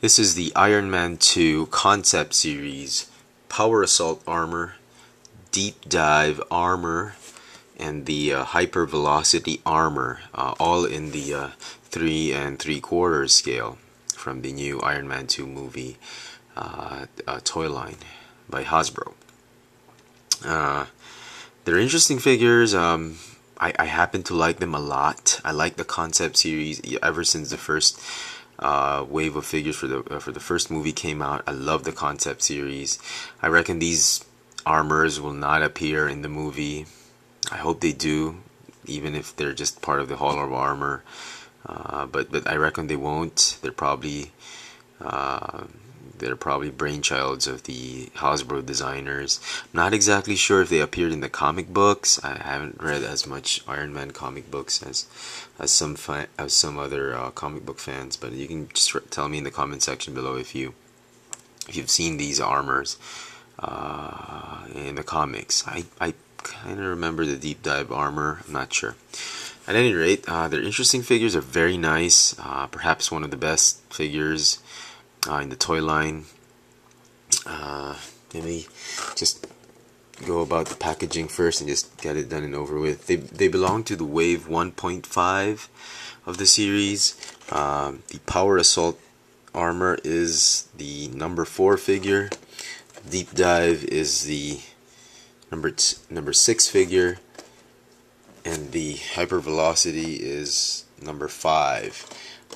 This is the Iron Man 2 concept series, Power Assault armor, Deep Dive armor, and the Hypervelocity armor, all in the 3 3/4 scale from the new Iron Man 2 movie toy line by Hasbro. They're interesting figures. I happen to like them a lot. I like the concept series ever since the first wave of figures for the first movie came out. I love the concept series. I reckon these armors will not appear in the movie. I hope they do, even if they're just part of the Hall of Armor. But I reckon they won't. They're probably brainchilds of the Hasbro designers. I'm not exactly sure if they appeared in the comic books. I haven't read as much Iron Man comic books as some other comic book fans. But you can just tell me in the comment section below if you've seen these armors in the comics. I kind of remember the Deep Dive armor. I'm not sure. At any rate, they're interesting figures. Are very nice. Perhaps one of the best figures in the toy line. Let me just go about the packaging first and just get it done and over with. They belong to the Wave 1.5 of the series. The Power Assault armor is the number 4 figure. Deep Dive is the number 6 figure, and the Hypervelocity is number 5.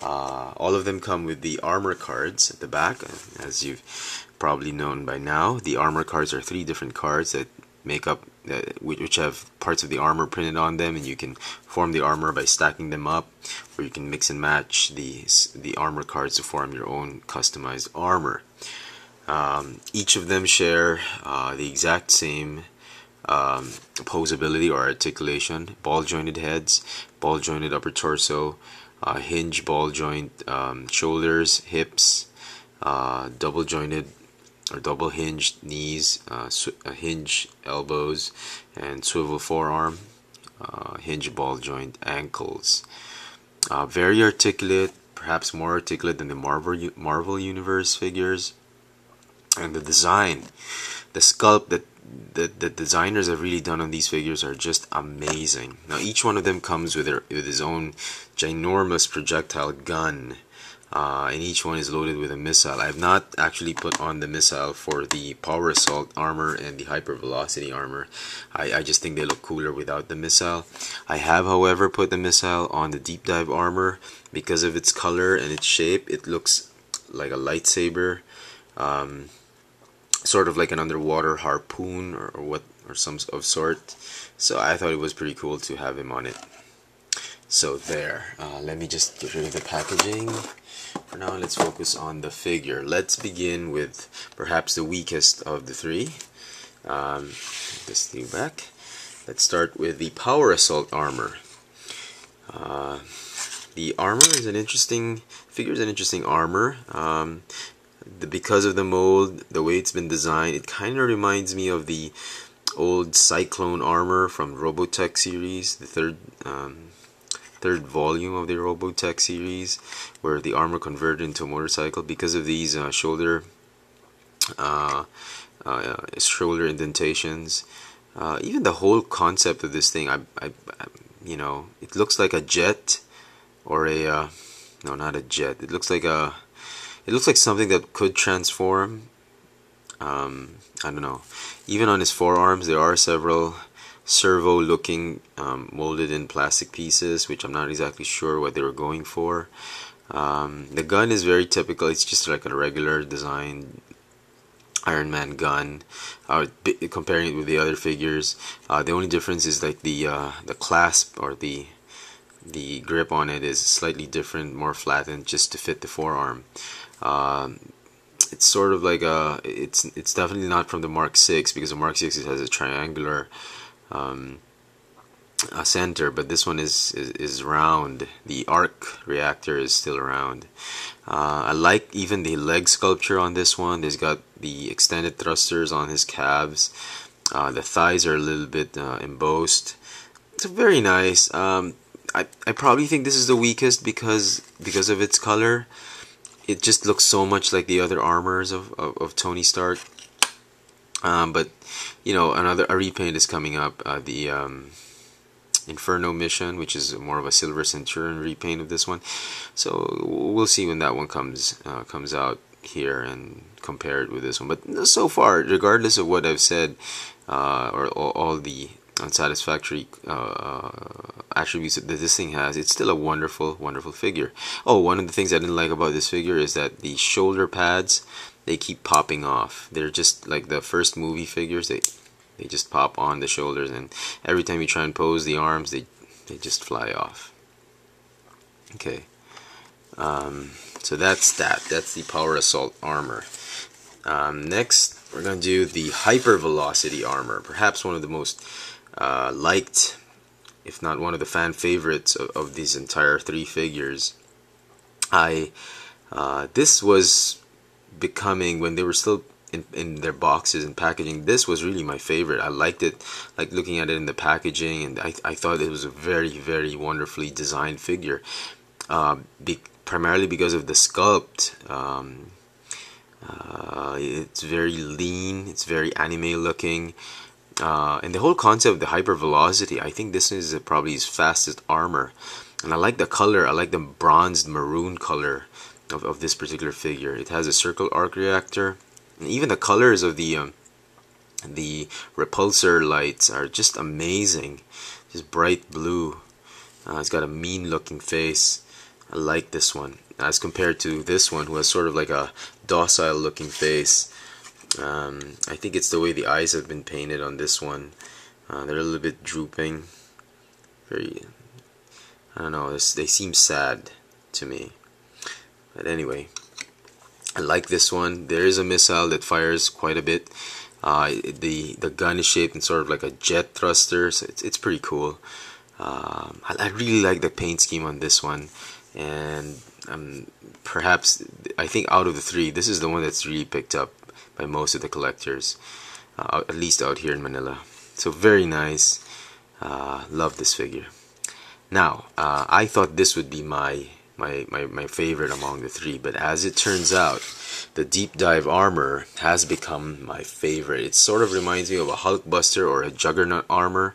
All of them come with the armor cards at the back, as you've probably known by now. The armor cards are 3 different cards that make up, which have parts of the armor printed on them, and you can form the armor by stacking them up, or you can mix and match the armor cards to form your own customized armor. Each of them share the exact same posability or articulation: ball jointed heads, ball jointed upper torso, hinge ball joint shoulders, hips, double jointed or double hinged knees, hinge elbows, and swivel forearm, hinge ball joint ankles. Very articulate, perhaps more articulate than the Marvel Universe figures. And the design, the sculpt that the designers have really done on these figures are just amazing. Now each one of them comes with his own ginormous projectile gun, and each one is loaded with a missile. I have not actually put on the missile for the Power Assault armor and the Hypervelocity armor. I just think they look cooler without the missile. I have, however, put the missile on the Deep Dive armor because of its color and its shape. It looks like a lightsaber. Sort of like an underwater harpoon or some of sort. So I thought it was pretty cool to have him on it. So there. Let me just get rid of the packaging. For now, let's focus on the figure. Let's begin with perhaps the weakest of the 3. This thing back. Let's start with the Power Assault armor. The armor is an interesting armor. Because of the mold, the way it's been designed, it kind of reminds me of the old Cyclone armor from Robotech series, the third volume of the Robotech series, where the armor converted into a motorcycle. Because of these shoulder indentations, even the whole concept of this thing, it looks like a jet, or a no, not a jet. It looks like something that could transform. I don't know. Even on his forearms, there are several servo-looking molded in plastic pieces, which I'm not exactly sure what they were going for. The gun is very typical. It's just like a regular design Iron Man gun. Comparing it with the other figures, the only difference is like the clasp, or the grip on it is slightly different, more flattened, just to fit the forearm. It's sort of like it's definitely not from the Mark 6, because the Mark 6 has a triangular center, but this one is round. The arc reactor is still round. I like even the leg sculpture on this one. There's got the extended thrusters on his calves. The thighs are a little bit embossed. It's very nice. I probably think this is the weakest because of its color. it just looks so much like the other armors of Tony Stark. But you know, a repaint is coming up. The Inferno mission, which is more of a Silver Centurion repaint of this one. So we'll see when that one comes out here and compare it with this one. But so far, regardless of what I've said, or all the unsatisfactory attributes that this thing has, it's still a wonderful figure. Oh, one of the things I didn't like about this figure is that the shoulder pads, they keep popping off. They're just like the first movie figures. They just pop on the shoulders, and every time you try and pose the arms, they just fly off. Okay, so that's the Power Assault armor. Next, we're going to do the Hypervelocity armor, perhaps one of the most liked, if not one of the fan favorites of these entire three figures. This was becoming, when they were still in their boxes and packaging, this was really my favorite. I liked it, like looking at it in the packaging, and I thought it was a very wonderfully designed figure, primarily because of the sculpt. It's very lean, it's very anime looking, and the whole concept of the Hypervelocity, I think this is probably his fastest armor. And I like the color, I like the bronzed maroon color of this particular figure. It has a circle arc reactor, and even the colors of the repulsor lights are just amazing, just bright blue. It's got a mean looking face. I like this one as compared to this one, who has sort of like a docile looking face. I think it's the way the eyes have been painted on this one. They're a little bit drooping. Very, I don't know, they seem sad to me. But anyway, I like this one. There is a missile that fires quite a bit. The gun is shaped in sort of like a jet thruster, so it's pretty cool. I really like the paint scheme on this one, and perhaps, I think out of the three, this is the one that's really picked up by most of the collectors, at least out here in Manila. So very nice. Love this figure. Now, I thought this would be my favorite among the three, but as it turns out, the Deep Dive armor has become my favorite. It sort of reminds me of a Hulkbuster or a Juggernaut armor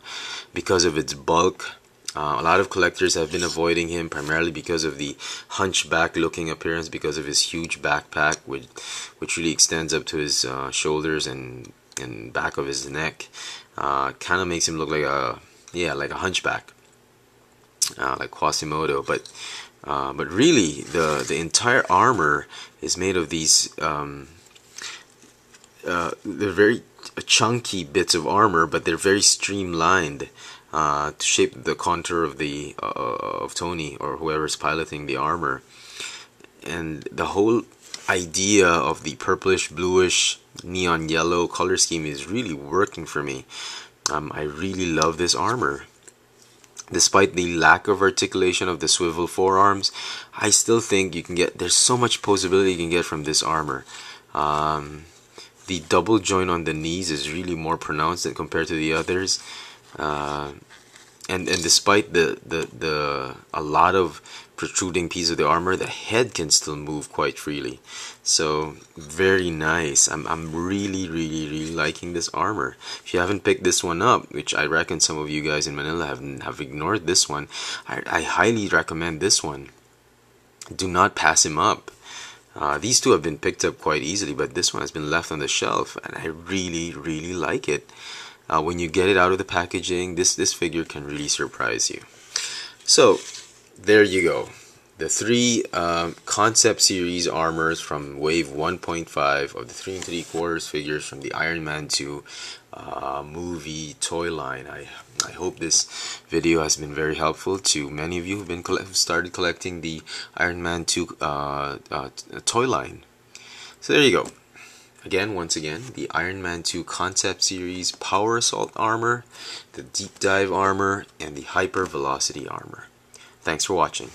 because of its bulk. A lot of collectors have been avoiding him primarily because of the hunchback looking appearance, because of his huge backpack, which really extends up to his shoulders and back of his neck. Kind of makes him look like a hunchback, like Quasimodo. But really, the entire armor is made of these they're very chunky bits of armor, but they're very streamlined to shape the contour of Tony or whoever's piloting the armor. And the whole idea of the purplish, bluish, neon yellow color scheme is really working for me. I really love this armor. Despite the lack of articulation of the swivel forearms, I still think there's so much posability you can get from this armor. The double joint on the knees is really more pronounced than compared to the others. And despite a lot of protruding piece of the armor, the head can still move quite freely. So very nice. I'm really liking this armor. If you haven't picked this one up, which I reckon some of you guys in Manila have ignored this one, I highly recommend this one. Do not pass him up. These two have been picked up quite easily, but this one has been left on the shelf, and I really like it. When you get it out of the packaging, this figure can really surprise you. So there you go, the three concept series armors from wave 1.5 of the 3 3/4 figures from the Iron Man 2 movie toy line. I hope this video has been very helpful to many of you who've started collecting the Iron Man 2 toy line. So there you go. Once again, the Iron Man 2 Concept Series Power Assault armor, the Deep Dive armor, and the Hyper Velocity armor. Thanks for watching.